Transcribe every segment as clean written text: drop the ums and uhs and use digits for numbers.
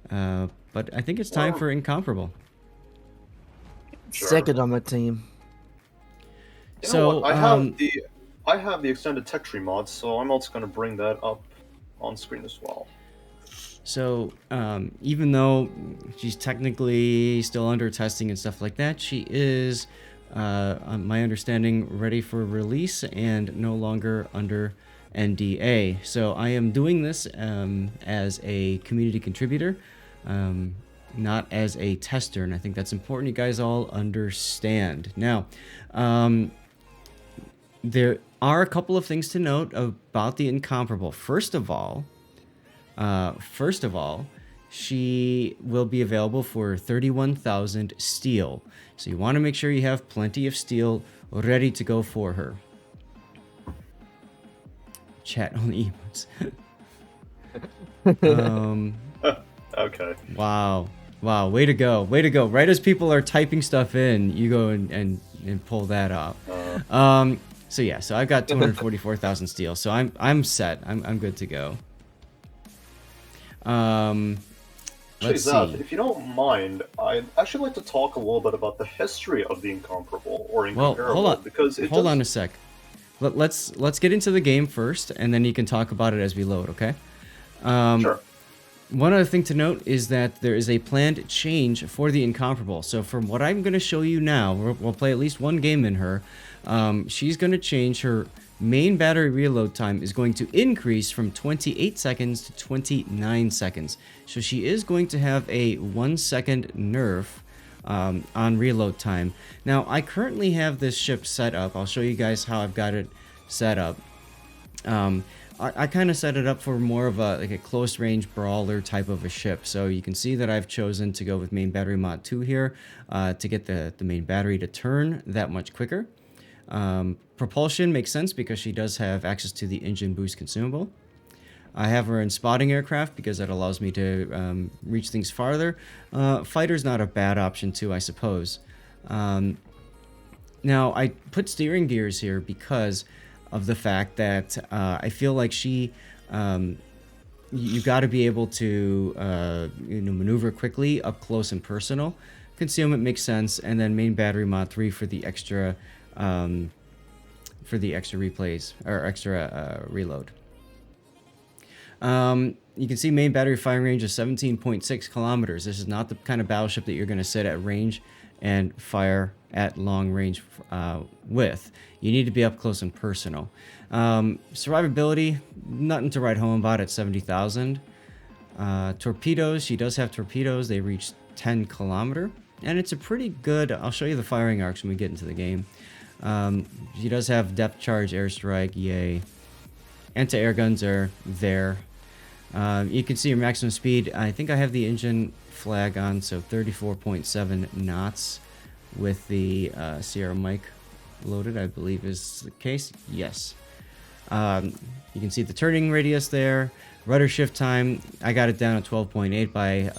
But I think it's time for Incomparable. Sure. Second on my team. You know So, what? I have the extended tech tree mod, so I'm also going to bring that up on screen as well. So, even though she's technically still under testing and stuff like that, she is, on my understanding, ready for release and no longer under NDA. So I am doing this as a community contributor, not as a tester, and I think that's important you guys all understand. Now, there are a couple of things to note about the Incomparable. First of all, she will be available for 31,000 steel. So you want to make sure you have plenty of steel ready to go for her. Chat on the emotes. Okay. Wow. Way to go. Right as people are typing stuff in, you go and pull that off. So yeah, so I've got 244,000 steel. So I'm set. I'm good to go. Let's see. If you don't mind, I'd actually like to talk a little bit about the history of the Incomparable or Incomparable. Well, hold on. Because hold on a sec. Let's get into the game first, and then you can talk about it as we load. Okay. Sure. One other thing to note is that there is a planned change for the Incomparable. So from what I'm going to show you now, we'll play at least one game in her. She's going to change her main battery reload time is going to increase from 28 seconds to 29 seconds. So she is going to have a 1 second nerf on reload time. Now, I currently have this ship set up. I'll show you guys how I've got it set up. I kind of set it up for more of a close range brawler type of a ship. So you can see that I've chosen to go with main battery mod 2 here to get the main battery to turn that much quicker. Propulsion makes sense because she does have access to the engine boost consumable. I have her in spotting aircraft because that allows me to reach things farther. Fighter's not a bad option too, I suppose. Now, I put steering gears here because of the fact that I feel like she... you got to be able to maneuver quickly, up close and personal. Concealment makes sense, and then main battery mod 3 for the extra... replays or extra reload. You can see main battery firing range is 17.6 kilometers. This is not the kind of battleship that you're going to sit at range and fire at long range with. You need to be up close and personal. Survivability, nothing to write home about at 70,000. Torpedoes, she does have torpedoes. They reach 10 kilometer, and it's a pretty good. I'll show you the firing arcs when we get into the game. She does have depth charge, airstrike, yay. Anti-air guns are there. You can see your maximum speed. I think I have the engine flag on, so 34.7 knots with the Sierra mic loaded, I believe is the case. Yes. You can see the turning radius there. Rudder shift time, I got it down at 12.8 by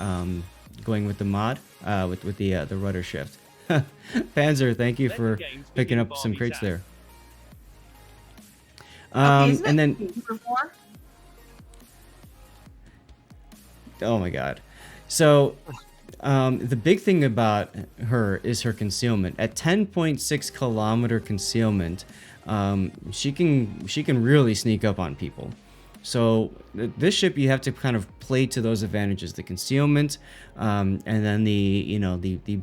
going with the mod, with the rudder shift. Panzer, thank you for picking up some crates there. And then, oh my god. So, the big thing about her is her concealment. At 10.6 kilometer concealment, she can really sneak up on people. So this ship, you have to kind of play to those advantages: the concealment, and then the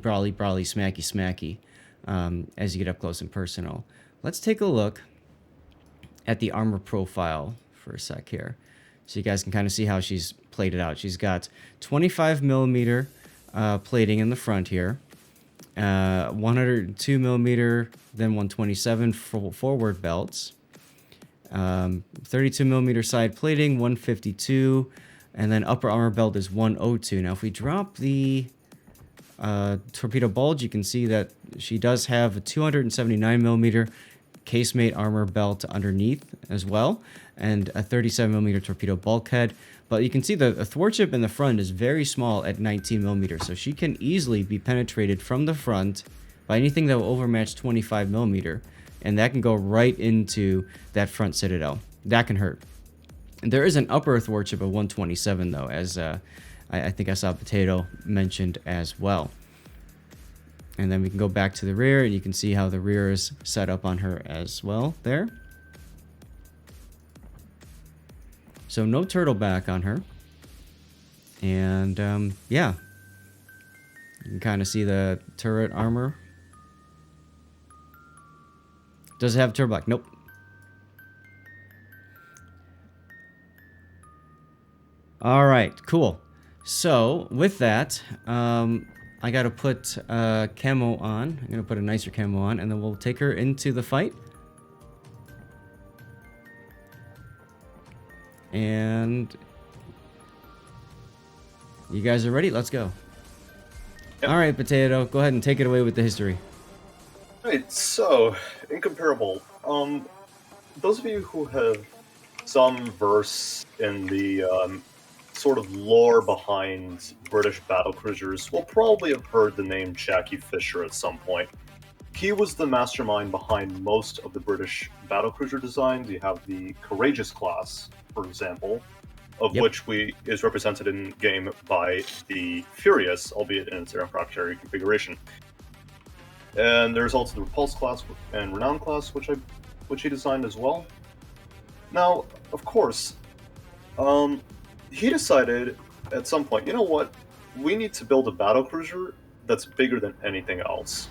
brawly smacky as you get up close and personal. Let's take a look at the armor profile for a sec here, so you guys can kind of see how she's played it out. She's got 25 millimeter plating in the front here, 102 millimeter, then 127 forward belts. 32 millimeter side plating, 152, and then upper armor belt is 102. Now, if we drop the torpedo bulge, you can see that she does have a 279 millimeter casemate armor belt underneath as well, and a 37 millimeter torpedo bulkhead. But you can see the thwart ship in the front is very small at 19 millimeters, so she can easily be penetrated from the front by anything that will overmatch 25 millimeter. And that can go right into that front citadel. That can hurt. And there is an upper thwart ship of 127 though, as I think I saw Potato mentioned as well. And then we can go back to the rear, and you can see how the rear is set up on her as well there. So no turtle back on her. And yeah, you can kind of see the turret armor. Does it have turtle back? Nope. All right, cool. So with that, I gotta put camo on. I'm gonna put a nicer camo on, and then we'll take her into the fight. And you guys are ready? Let's go. Yep. All right, Potato, go ahead and take it away with the history. Right, so, Incomparable. Those of you who have some verse in the sort of lore behind British battlecruisers will probably have heard the name Jackie Fisher at some point. He was the mastermind behind most of the British battlecruiser designs. You have the Courageous class, for example, of which is represented in game by the Furious, albeit in its aircraft carrier configuration. And there's also the Repulse class and Renown class, which he designed as well. Now, of course, he decided at some point, you know what? We need to build a battlecruiser that's bigger than anything else.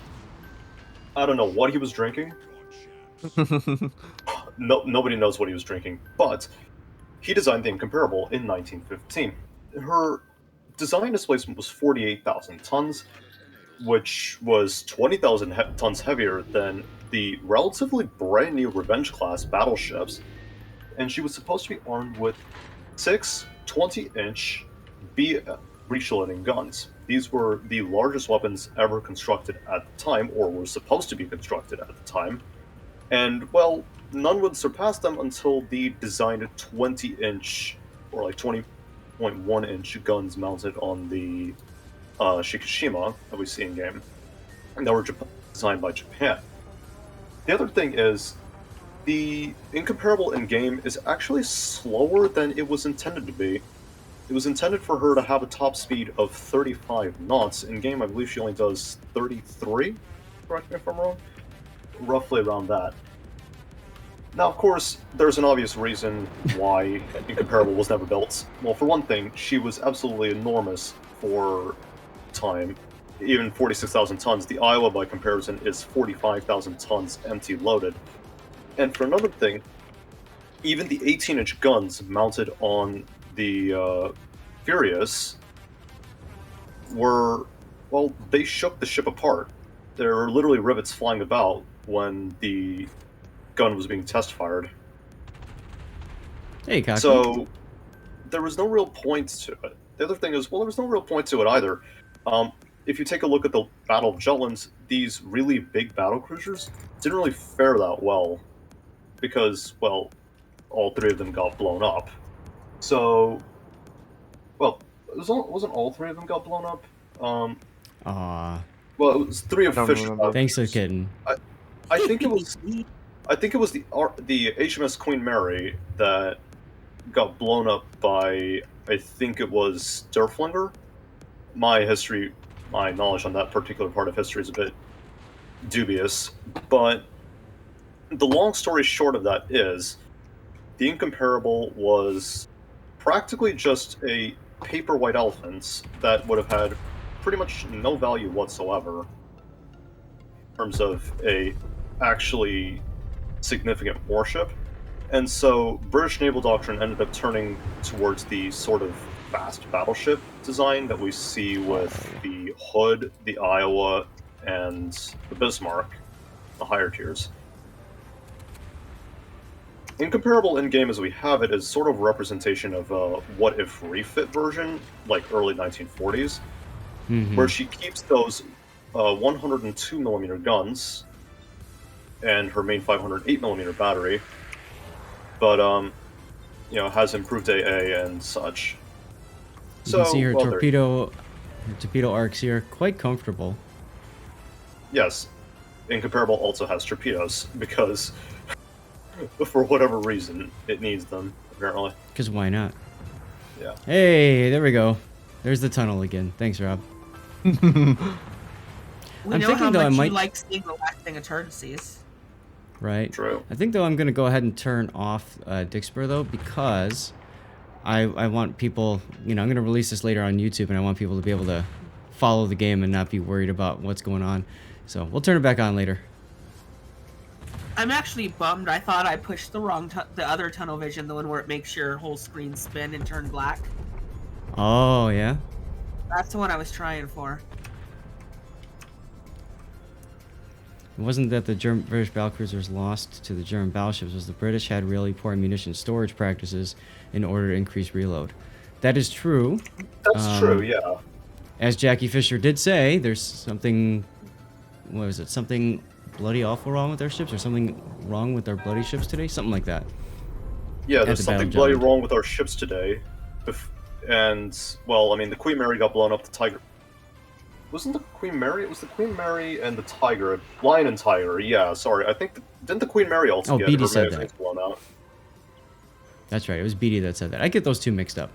I don't know what he was drinking. Nobody knows what he was drinking, but he designed the Incomparable in 1915. Her design displacement was 48,000 tons, which was 20,000 tons heavier than the relatively brand new Revenge class battleships, and she was supposed to be armed with 6 20-inch breech-loading guns. These were the largest weapons ever constructed at the time, or were supposed to be constructed at the time. And, well, none would surpass them until the designed 20-inch, or like 20.1-inch guns mounted on the Shikishima that we see in-game, and that were designed by Japan. The other thing is, the Incomparable in-game is actually slower than it was intended to be. It was intended for her to have a top speed of 35 knots. In-game, I believe she only does 33, correct me if I'm wrong? Roughly around that. Now, of course, there's an obvious reason why Incomparable was never built. Well, for one thing, she was absolutely enormous for time. Even 46,000 tons. The Iowa, by comparison, is 45,000 tons empty loaded. And for another thing, even the 18-inch guns mounted on the Furious were, well, they shook the ship apart. There were literally rivets flying about when the gun was being test-fired. Hey, Kaku. So, there was no real point to it. The other thing is, well, there was no real point to it either. If you take a look at the Battle of Jutland, these really big battlecruisers didn't really fare that well, because, well, all 3 of them got blown up. So, well, wasn't all 3 of them got blown up? Aww. Well, it was 3 official. Thanks for kidding. I think it was. I think it was the HMS Queen Mary that got blown up by. I think it was Derflinger. My knowledge on that particular part of history is a bit dubious, but the long story short of that is, the Incomparable was practically just a paper white elephant that would have had pretty much no value whatsoever in terms of a actually significant warship. And so British naval doctrine ended up turning towards the sort of fast battleship design that we see with the Hood, the Iowa, and the Bismarck, the higher tiers. Incomparable in-game as we have it is sort of a representation of a what-if refit version, like early 1940s, where she keeps those 102mm guns and her main 508mm battery, but, you know, has improved AA and such. You can see her torpedo arcs here, quite comfortable. Yes, Incomparable also has torpedoes, because for whatever reason, it needs them, apparently. Because why not? Yeah. Hey, there we go. There's the tunnel again. Thanks, Rob. We I'm know thinking, how though, I much might- you like seeing the last thing Eternities. Right. True. I think, though, I'm going to go ahead and turn off Dixper, though, because I want people... You know, I'm going to release this later on YouTube, and I want people to be able to follow the game and not be worried about what's going on. So we'll turn it back on later. I'm actually bummed. I thought I pushed the wrong, the other tunnel vision, the one where it makes your whole screen spin and turn black. Oh, yeah? That's the one I was trying for. It wasn't that the British battlecruisers lost to the German battleships, it was the British had really poor munition storage practices in order to increase reload. That is true. That's true, yeah. As Jackie Fisher did say, there's something... What was it? Something bloody awful wrong with our ships, or something wrong with our bloody ships today? Something like that. Yeah, At there's the something Battle bloody Giant. wrong with our ships today. And, well, I mean, the Queen Mary got blown up, the Tiger... Wasn't the Queen Mary? It was the Queen Mary and the Tiger. Lion and Tiger, yeah, sorry. I think... Didn't the Queen Mary also get Beatty her said magazines that. blown out? That's right, it was Beatty that said that. I get those two mixed up.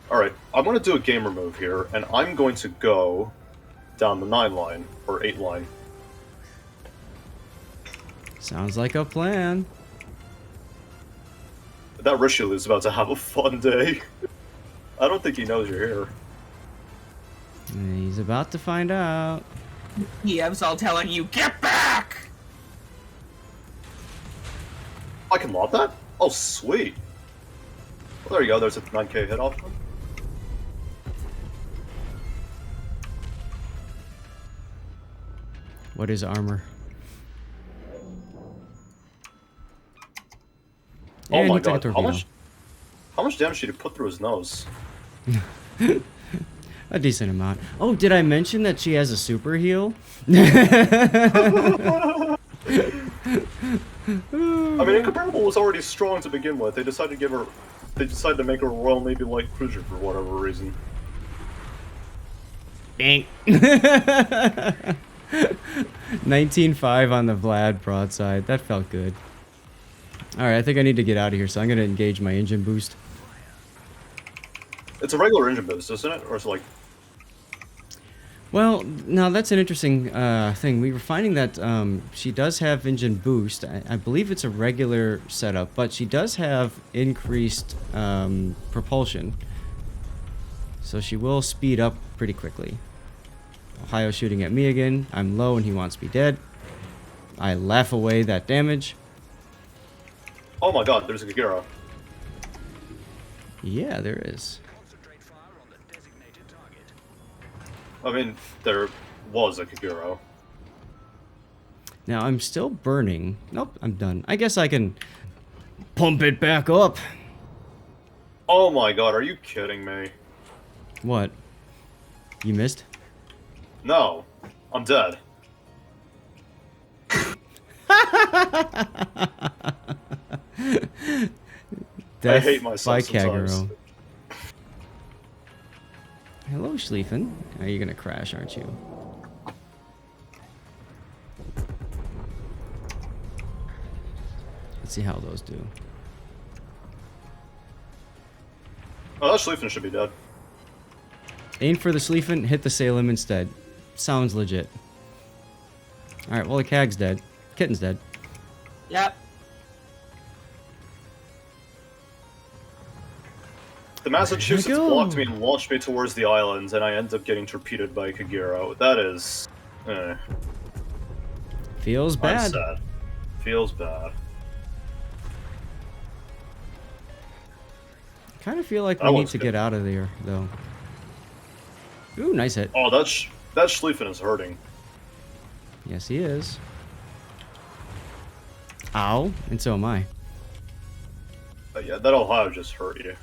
Alright, I'm going to do a gamer move here, and I'm going to go down the 9 line, or 8 line. Sounds like a plan. That Richelieu is about to have a fun day. I don't think he knows you're here. He's about to find out. Yeah, I was all telling you, get back! I can lob that? Oh, sweet. Well, there you go, there's a 9k hit off him. What is armor? Oh And my he took a god, torpedo. how much damage did he put through his nose? A decent amount. Oh, did I mention that she has a super heal? I mean, Incomparable was already strong to begin with. They decided to make her a Royal Navy light cruiser for whatever reason. Dang. 19.5 on the Vlad broadside. That felt good. Alright, I think I need to get out of here, so I'm going to engage my engine boost. It's a regular engine boost, isn't it? Or is it like... Well, now that's an interesting thing. We were finding that she does have engine boost. I believe it's a regular setup, but she does have increased propulsion. So she will speed up pretty quickly. Ohio shooting at me again. I'm low and he wants me dead. I laugh away that damage. Oh my god, there's a Kagero. Yeah, there is. I mean, there was a Kagero. Now I'm still burning. Nope, I'm done. I guess I can pump it back up. Oh my god, are you kidding me? What? You missed? No, I'm dead. I hate myself sometimes. Kagero. Hello, Schlieffen. Are you gonna crash, aren't you? Let's see how those do. Oh, that Schlieffen should be dead. Aim for the Schlieffen, hit the Salem instead. Sounds legit. Alright, well the Cag's dead. Kitten's dead. Yep. The Massachusetts go. blocked me and launched me towards the island, and I ended up getting torpedoed by a Kagero. That is... Feels I'm bad. sad. Feels bad. Kind of feel like That we need one's to good. get out of there, though. Ooh, nice hit. Oh, that Schlieffen is hurting. Yes, he is. Ow, and so am I. But yeah, that Ohio just hurt you.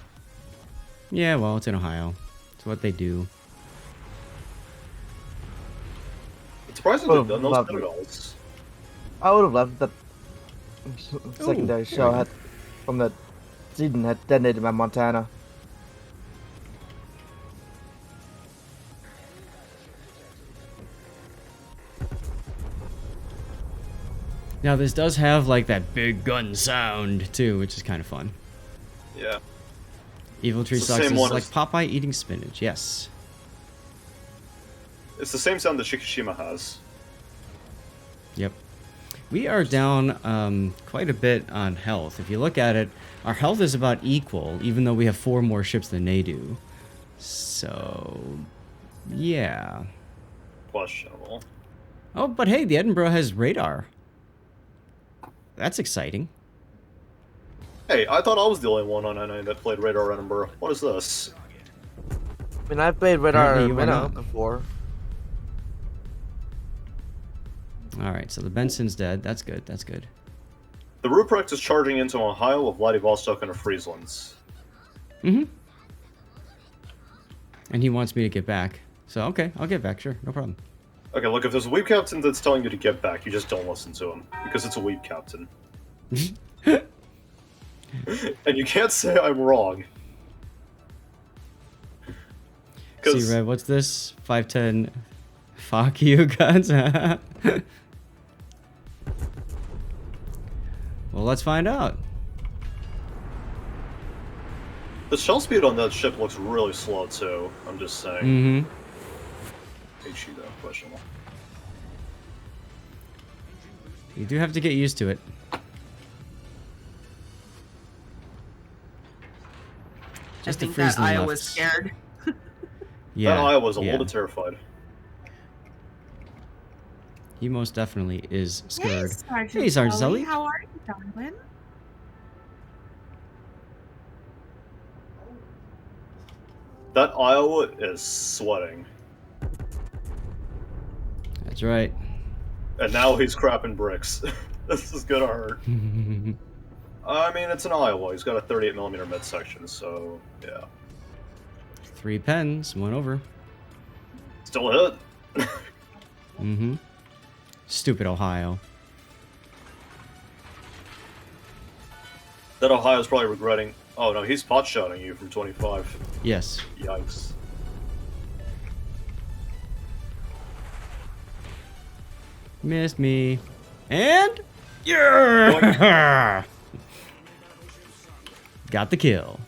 Yeah, well, it's in Ohio. It's what they do. It's surprising Oh, they've done those lovely. citadels. I would have loved that secondary Ooh, shell had from the Sweden had detonated my Montana. Now, this does have, like, that big gun sound, too, which is kind of fun. Yeah. Evil Tree It's the sucks. same It's one like as- Popeye eating spinach. Yes. It's the same sound that Shikishima has. Yep. We are down quite a bit on health. If you look at it, our health is about equal, even though we have 4 more ships than they do. So, yeah. Questionable. Oh, but hey, the Edinburgh has radar. That's exciting. Hey, I thought I was the only one on NA that played Radar Edinburgh. What is this? I mean, I've played Radar Apparently you are Minnow not. before. Alright, so the Benson's dead. That's good, that's good. The Ruprecht is charging into Ohio, a Vladivostok, and a Friesland. Mm-hmm. And he wants me to get back. So, okay, I'll get back, sure, no problem. Okay, look, if there's a weep captain that's telling you to get back, you just don't listen to him. Because it's a weep captain. And you can't say I'm wrong. See, Red, what's this? 510. Fuck you, guys. Well, let's find out. The shell speed on that ship looks really slow, too. I'm just saying. Mm-hmm. HE, though, questionable. You do have to get used to it. I Just the think that Friesland Aya left. was scared. Yeah, That Aya was a yeah. little bit terrified. He most definitely is scared. Sergeant Hey, Sergeant Sully, Sully. how are you, darling? That Iowa is sweating. That's right. And now he's crapping bricks. This is gonna hurt. I mean, it's an Iowa. He's got a 38mm midsection, so yeah. 3 pens, 1 over. Still a hit. Mm-hmm. Stupid Ohio. That Ohio's probably regretting. Oh no, he's pot shotting you from 25. Yes. Yikes. Missed me. And... Yeah! Got the kill.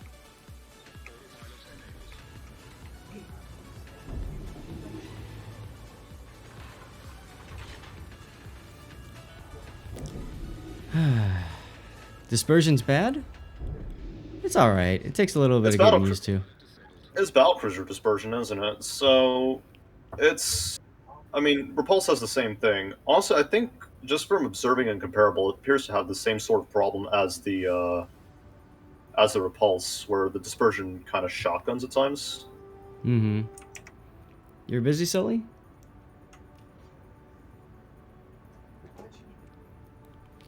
Dispersion's bad? It's alright. It takes a little bit It's of getting battlecru- used to. It's battlecruiser dispersion, isn't it? So it's. I mean, Repulse has the same thing. Also, I think just from observing Incomparable, it appears to have the same sort of problem as the Repulse, where the dispersion kind of shotguns at times. Mm-hmm. You're busy, Sully?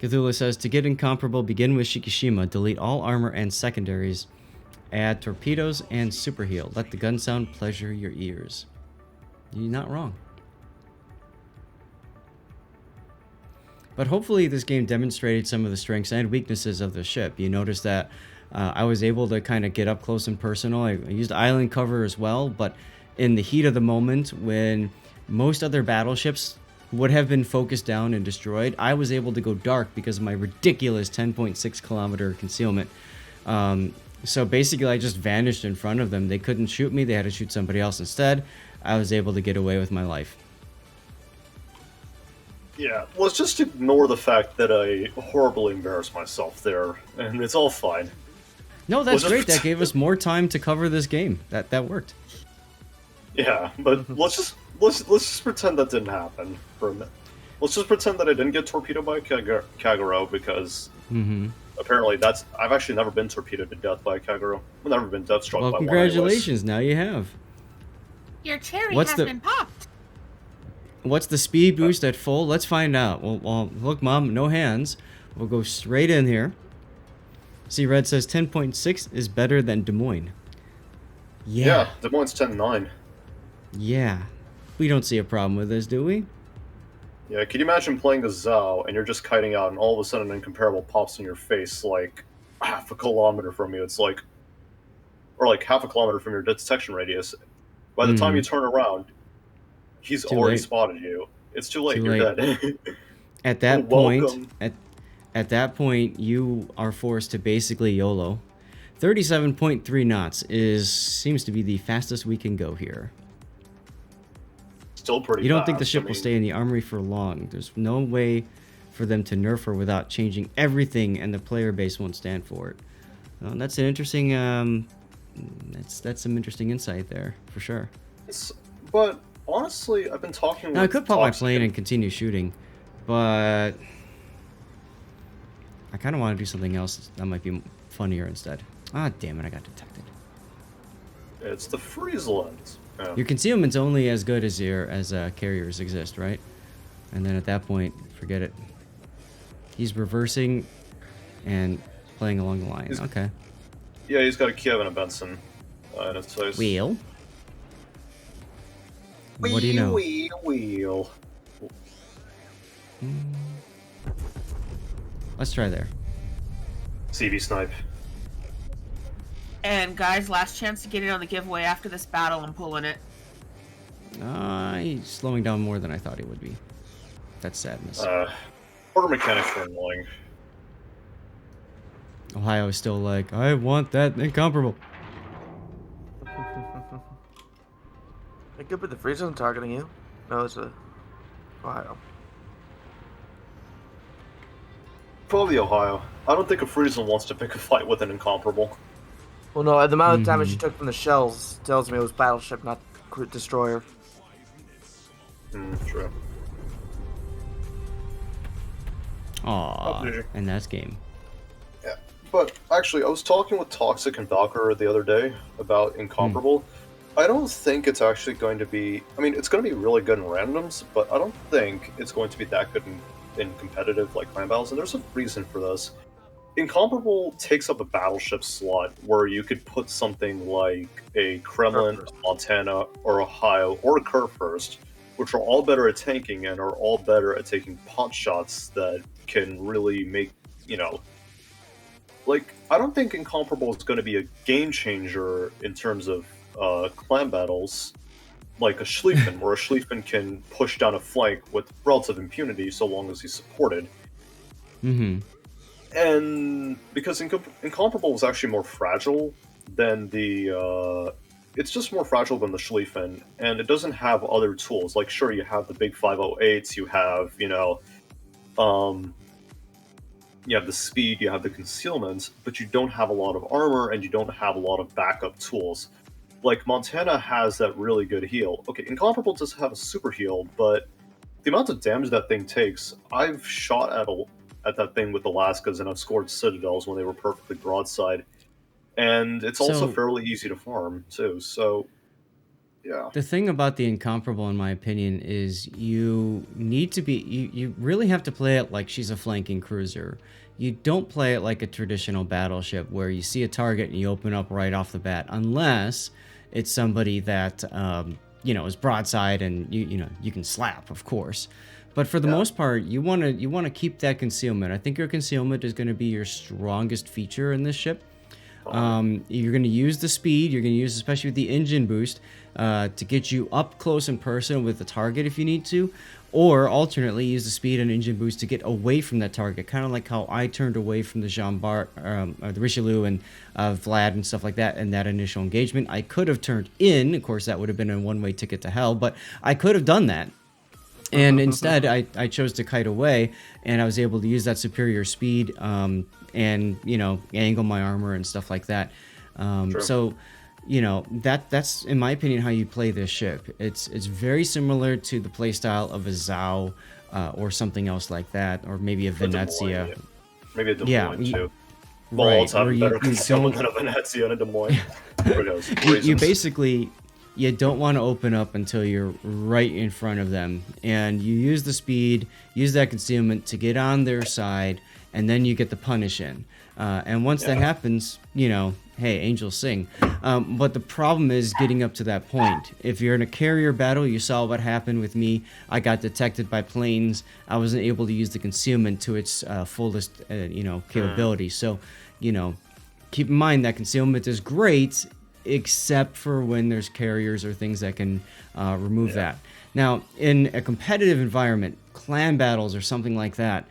Cthulhu says, to get Incomparable, begin with Shikishima, delete all armor and secondaries, add torpedoes and super heal. Let the gun sound pleasure your ears. You're not wrong. But hopefully this game demonstrated some of the strengths and weaknesses of the ship. You notice that I was able to kind of get up close and personal. I used island cover as well, but in the heat of the moment, when most other battleships would have been focused down and destroyed, I was able to go dark because of my ridiculous 10.6 kilometer concealment. So basically I just vanished in front of them. They couldn't shoot me, they had to shoot somebody else instead. I was able to get away with my life. Yeah, let's just ignore the fact that I horribly embarrassed myself there, and it's all fine. No, that's We'll great. just- That gave us more time to cover this game. That worked. Yeah, but let's just pretend that didn't happen for a minute. Let's just pretend that I didn't get torpedoed by a Kagero because apparently I've actually never been torpedoed to death by a Kagero. I've never been death struck Well, by one. congratulations. Now you have. Your cherry What's has the- been popped. What's the speed boost at full? Let's find out. Well, look, Mom, no hands. We'll go straight in here. See, Red says 10.6 is better than Des Moines. Yeah, Des Moines 10-9. Yeah. We don't see a problem with this, do we? Yeah, can you imagine playing a Zhao and you're just kiting out and all of a sudden an Incomparable pops in your face like half a kilometer from you? It's like, or like half a kilometer from your detection radius. By the time you turn around, he's Too already late. spotted you. It's too late. Too You're late. dead. At that Welcome. point, at that point, you are forced to basically YOLO. 37.3 knots seems to be the fastest we can go here. Still pretty You don't fast. think the ship will stay in the armory for long. There's no way for them to nerf her without changing everything, and the player base won't stand for it. Well, that's an interesting, that's some interesting insight there, for sure. But honestly, I've been talking Now, with I could pop my Toxic plane and continue shooting, but I kind of want to do something else that might be funnier instead. Ah, damn it, I got detected. It's the Friesland. Yeah. Your concealment's only as good as carriers exist, right? And then at that point, forget it. He's reversing and playing along the line. Okay. Yeah, he's got a Kiev and a Benson. And it's nice. Wheel. What do you know? Wheel. Let's try there. CV snipe. And guys, last chance to get in on the giveaway after this battle. I'm pulling it. He's slowing down more than I thought he would be. That's sadness. Order mechanics are annoying. Ohio is still like, I want that Incomparable. It could be the free zone targeting you. No, it's a Ohio. Probably Ohio. I don't think a Friesland wants to pick a fight with an Incomparable. Well, no, the amount of damage you took from the shells tells me it was battleship, not destroyer. True. Aw, and that's game. Yeah, but actually, I was talking with Toxic and Valkyr the other day about Incomparable. I don't think it's actually going to be... I mean, it's going to be really good in randoms, but I don't think it's going to be that good in competitive, like, clan battles, and there's a reason for this. Incomparable takes up a battleship slot where you could put something like a Kremlin, Montana, or Ohio, or a Kurfürst, which are all better at tanking and are all better at taking pot shots that can really make, you know... Like, I don't think Incomparable is going to be a game changer in terms of clan battles, like a Schlieffen, where a Schlieffen can push down a flank with relative impunity so long as he's supported. And because Incomparable is actually more fragile than the... it's just more fragile than the Schlieffen, and it doesn't have other tools. Like, sure, you have the big 508s, you have, you know... you have the speed, you have the concealment, but you don't have a lot of armor, and you don't have a lot of backup tools. Like, Montana has that really good heal. Okay, Incomparable does have a super heal, but the amount of damage that thing takes, I've shot at that thing with Alaskas, and I've scored citadels when they were perfectly broadside. And it's also fairly easy to farm, too, so... Yeah. The thing about the Incomparable, in my opinion, is you need to be... You really have to play it like she's a flanking cruiser. You don't play it like a traditional battleship where you see a target and you open up right off the bat, unless it's somebody that, you know, is broadside and, you know, you can slap, of course. But for the most part, you want to keep that concealment. I think your concealment is going to be your strongest feature in this ship. You're going to use the speed. You're going to use, especially with the engine boost, to get you up close in person with the target if you need to, or alternately use the speed and engine boost to get away from that target, kind of like how I turned away from the Jean Bart, the Richelieu and Vlad and stuff like that in that initial engagement. I could have turned in, of course that would have been a one-way ticket to hell, but I could have done that. And instead, I chose to kite away, and I was able to use that superior speed and, you know, angle my armor and stuff like that. So, you know, that's, in my opinion, how you play this ship. It's very similar to the playstyle of a Zhao or something else like that, or maybe a Venezia. Maybe a Des Moines, too. Right, Balls have better concealment than a Venezia and a Des Moines. You basically... You don't want to open up until you're right in front of them, and you use the speed, use that concealment to get on their side, and then you get the punish in. And once that happens, you know, hey, angels sing. But the problem is getting up to that point. If you're in a carrier battle, you saw what happened with me. I got detected by planes. I wasn't able to use the concealment to its fullest, you know, capability. So, you know, keep in mind that concealment is great, except for when there's carriers or things that can remove that. Now, in a competitive environment, clan battles or something like that,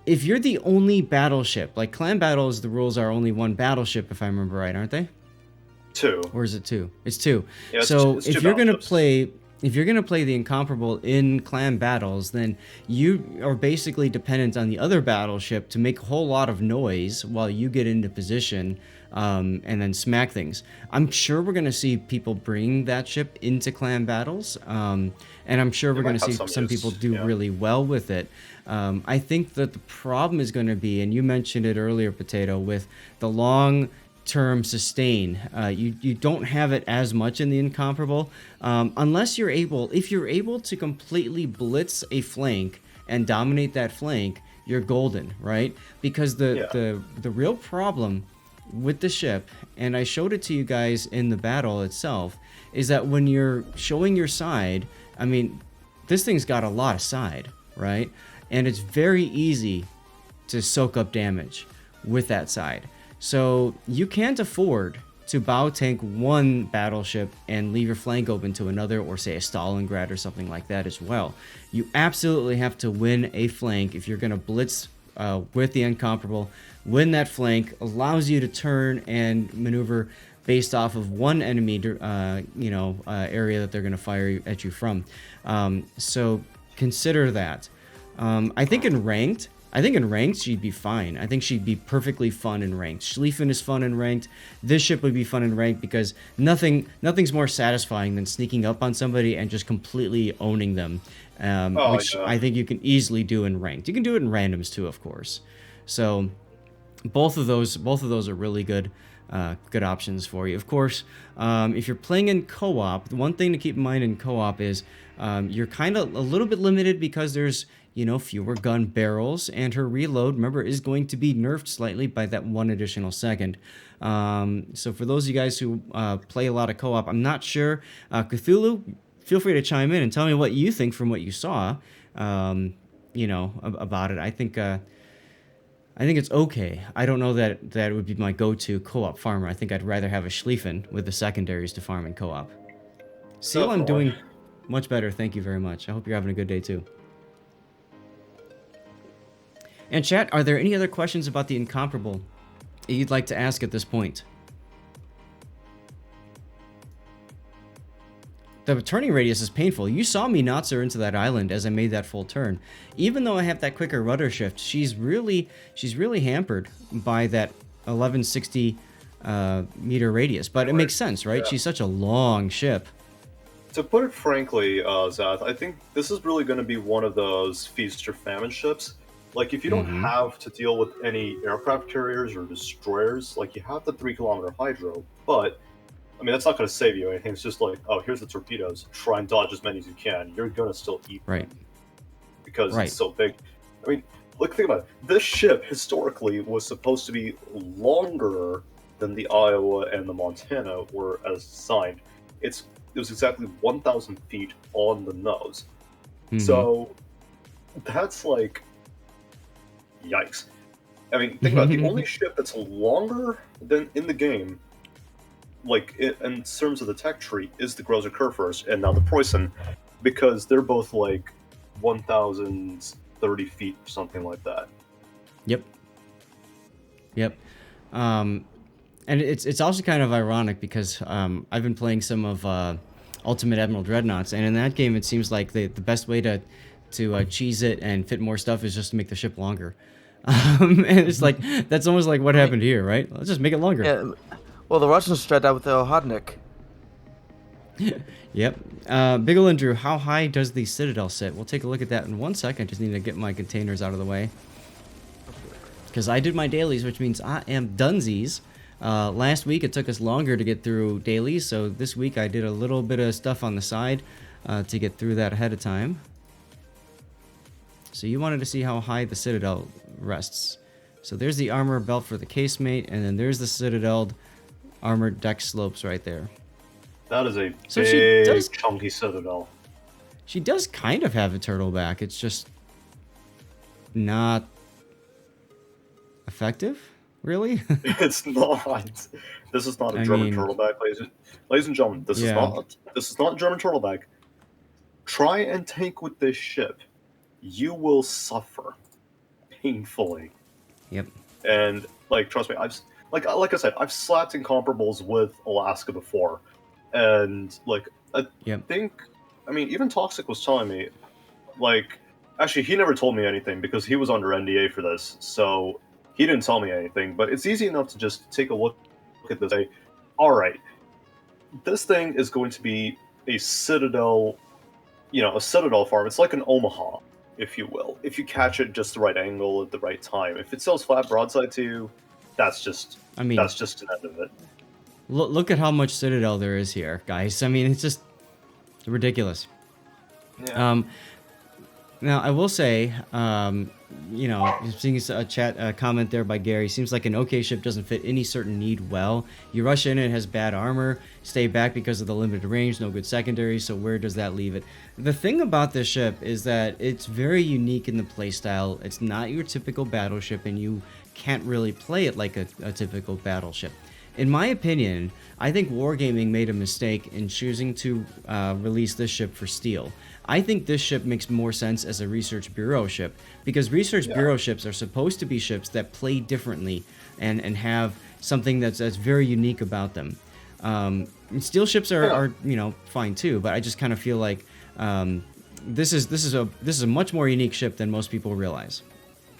if you're the only battleship, like clan battles, the rules are only one battleship, if I remember right, aren't they? 2. Or is it 2? It's 2. Yeah, So it's if 2 you're gonna battleships. play, if you're gonna play the Incomparable in clan battles, then you are basically dependent on the other battleship to make a whole lot of noise while you get into position, and then smack things. I'm sure we're gonna see people bring that ship into clan battles, and I'm sure we're might gonna have see some some people use, do yeah. really well with it. I think that the problem is going to be, and you mentioned it earlier, Potato, with the long-term sustain. You don't have it as much in the Incomparable, unless you're able, if you're able to completely blitz a flank and dominate that flank, you're golden, right? Because Yeah. the real problem with the ship, and I showed it to you guys in the battle itself, is that when you're showing your side, I mean, this thing's got a lot of side, right? And it's very easy to soak up damage with that side. So you can't afford to bow tank one battleship and leave your flank open to another, or say a Stalingrad or something like that as well. You absolutely have to win a flank if you're going to blitz with the Incomparable. Win that flank allows you to turn and maneuver based off of one enemy, area that they're going to fire at you from. So consider that. I think in ranked, she'd be fine. I think she'd be perfectly fun in ranked. Schlieffen is fun in ranked. This ship would be fun in ranked because nothing's more satisfying than sneaking up on somebody and just completely owning them, which yeah. I think you can easily do in ranked. You can do it in randoms too, of course. So both of those are really good options for you. Of course, if you're playing in co-op, the one thing to keep in mind in co-op is you're kind of a little bit limited because there's fewer gun barrels, and her reload, remember, is going to be nerfed slightly by that 1 additional second. So for those of you guys who play a lot of co-op, I'm not sure. Cthulhu, feel free to chime in and tell me what you think from what you saw, about it. I think it's okay. I don't know that would be my go-to co-op farmer. I think I'd rather have a Schlieffen with the secondaries to farm in co-op. Seal, I'm Definitely. doing much better. Thank you very much. I hope you're having a good day too. And chat, are there any other questions about the Incomparable that you'd like to ask at this point? The turning radius is painful. You saw me knots her into that island as I made that full turn. Even though I have that quicker rudder shift, she's really hampered by that 1160 meter radius. But it makes sense, right? Yeah. She's such a long ship. To put it frankly, Zath, I think this is really going to be one of those feast or famine ships. Like, if you don't have to deal with any aircraft carriers or destroyers, like, you have the 3-kilometer hydro, but, I mean, that's not going to save you anything. It's just like, oh, here's the torpedoes. Try and dodge as many as you can. You're going to still eat them. Right. Because it's so big. I mean, look, think about it. This ship, historically, was supposed to be longer than the Iowa and the Montana were as designed. It was exactly 1,000 feet on the nose. So, that's like... Yikes. I mean, think about it. The only ship that's longer than in the game, like, in terms of the tech tree, is the Grozer Kurfürst and now the Preußen, because they're both, like, 1,030 feet or something like that. Yep. And it's also kind of ironic because I've been playing some of Ultimate Admiral Dreadnoughts, and in that game it seems like the best way to cheese it and fit more stuff is just to make the ship longer. And it's like, that's almost like what happened here, right? Let's just make it longer. Yeah. Well, the Russians tried that with the Hodnik. Yep. Big ol' Andrew, how high does the Citadel sit? We'll take a look at that in 1 second. Just need to get my containers out of the way. Because I did my dailies, which means I am dunsies. Last week it took us longer to get through dailies, so this week I did a little bit of stuff on the side to get through that ahead of time. So you wanted to see how high the Citadel rests. So there's the armor belt for the casemate, and then there's the Citadel armored deck slopes right there. That is a So big, chunky Citadel. She does kind of have a turtle back. It's just not effective, really. It's not. This is not a German turtleback, ladies and gentlemen. This is not German turtleback. Try and tank with this ship. You will suffer painfully. Yep. And like, trust me, like I said, I've slapped incomparables with Alaska before, and like I Yep. think, I mean, even Toxic was telling me, like, actually he never told me anything because he was under NDA for this, so he didn't tell me anything. But it's easy enough to just take a look at this, and say, all right, this thing is going to be a citadel, a citadel farm. It's like an Omaha, if you will. If you catch it just the right angle at the right time. If it sells flat broadside to you, that's just I mean, that's just an end of it. look at how much Citadel there is here, guys. I mean, it's just ridiculous. Yeah. Now, I will say, seeing a comment there by Gary, seems like an okay ship doesn't fit any certain need well. You rush in, it has bad armor, stay back because of the limited range, no good secondary, so where does that leave it? The thing about this ship is that it's very unique in the playstyle. It's not your typical battleship, and you can't really play it like a typical battleship. In my opinion, I think Wargaming made a mistake in choosing to release this ship for steel. I think this ship makes more sense as a Research Bureau ship, because Research Bureau ships are supposed to be ships that play differently and have something that's very unique about them. Steel ships are fine too, but I just kind of feel like this is a much more unique ship than most people realize.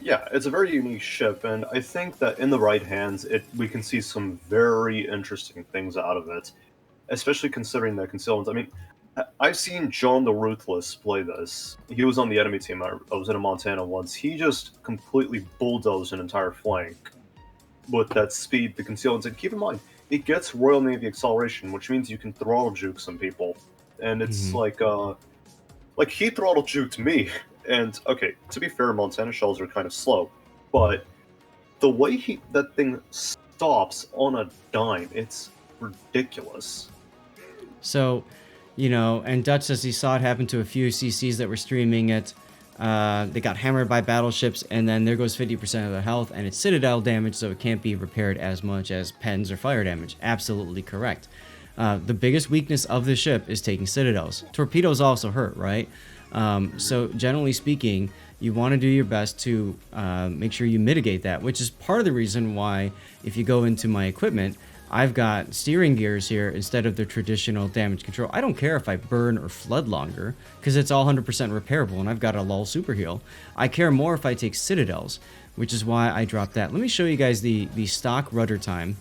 Yeah, it's a very unique ship, and I think that in the right hands, we can see some very interesting things out of it, especially considering the concealment. I mean, I've seen John the Ruthless play this. He was on the enemy team. I was in Montana once. He just completely bulldozed an entire flank with that speed, the concealment. And keep in mind, it gets Royal Navy acceleration, which means you can throttle juke some people. And it's like he throttle juked me. And okay, to be fair, Montana shells are kind of slow, but the way that thing stops on a dime, it's ridiculous. So, and Dutch says he saw it happen to a few CCs that were streaming it. They got hammered by battleships, and then there goes 50% of their health, and it's Citadel damage, so it can't be repaired as much as pens or fire damage. Absolutely correct. The biggest weakness of the ship is taking Citadels. Torpedoes also hurt, right? So generally speaking, you want to do your best to make sure you mitigate that, which is part of the reason why, if you go into my equipment, I've got steering gears here instead of the traditional damage control. I don't care if I burn or flood longer, because it's all 100% repairable, and I've got a lull super heal. I care more if I take Citadels, which is why I dropped that. Let me show you guys the stock rudder time.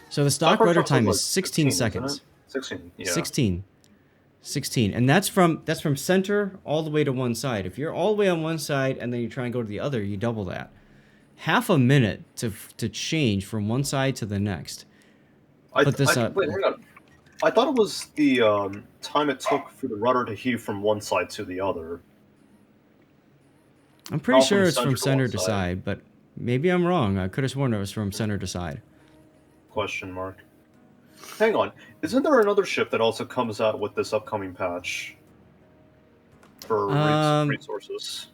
So the stock rudder time is 16 seconds. 16, yeah. 16, and that's from center all the way to one side. If you're all the way on one side and then you try and go to the other, you double that. Half a minute to change from one side to the next. Wait, hang on. I thought it was the time it took for the rudder to heave from one side to the other. I'm pretty sure it's from center to side, but maybe I'm wrong. I could have sworn it was from center to side. Question mark. Hang on. Isn't there another ship that also comes out with this upcoming patch for resources?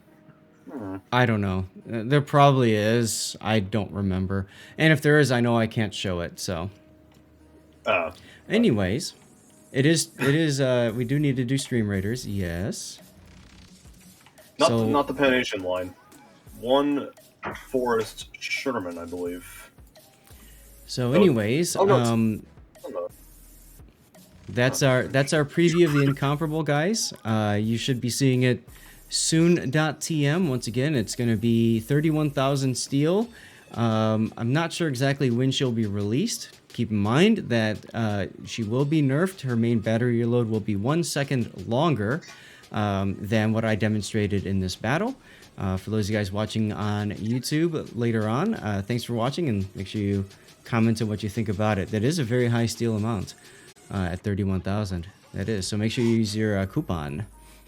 I don't know. There probably is. I don't remember. And if there is, I know I can't show it. So, anyways, it is. We do need to do stream raiders. Yes. Not the Pan Asian line. One Forest Sherman, I believe. So, anyways, that's our preview of the Incomparable, guys. You should be seeing it soon.tm. Once again, it's going to be 31,000 steel. I'm not sure exactly when she'll be released. Keep in mind that she will be nerfed. Her main battery load will be 1 second longer than what I demonstrated in this battle. For those of you guys watching on YouTube later on, thanks for watching, and make sure you comment on what you think about it. That is a very high steel amount at 31,000. That is. So make sure you use your coupon.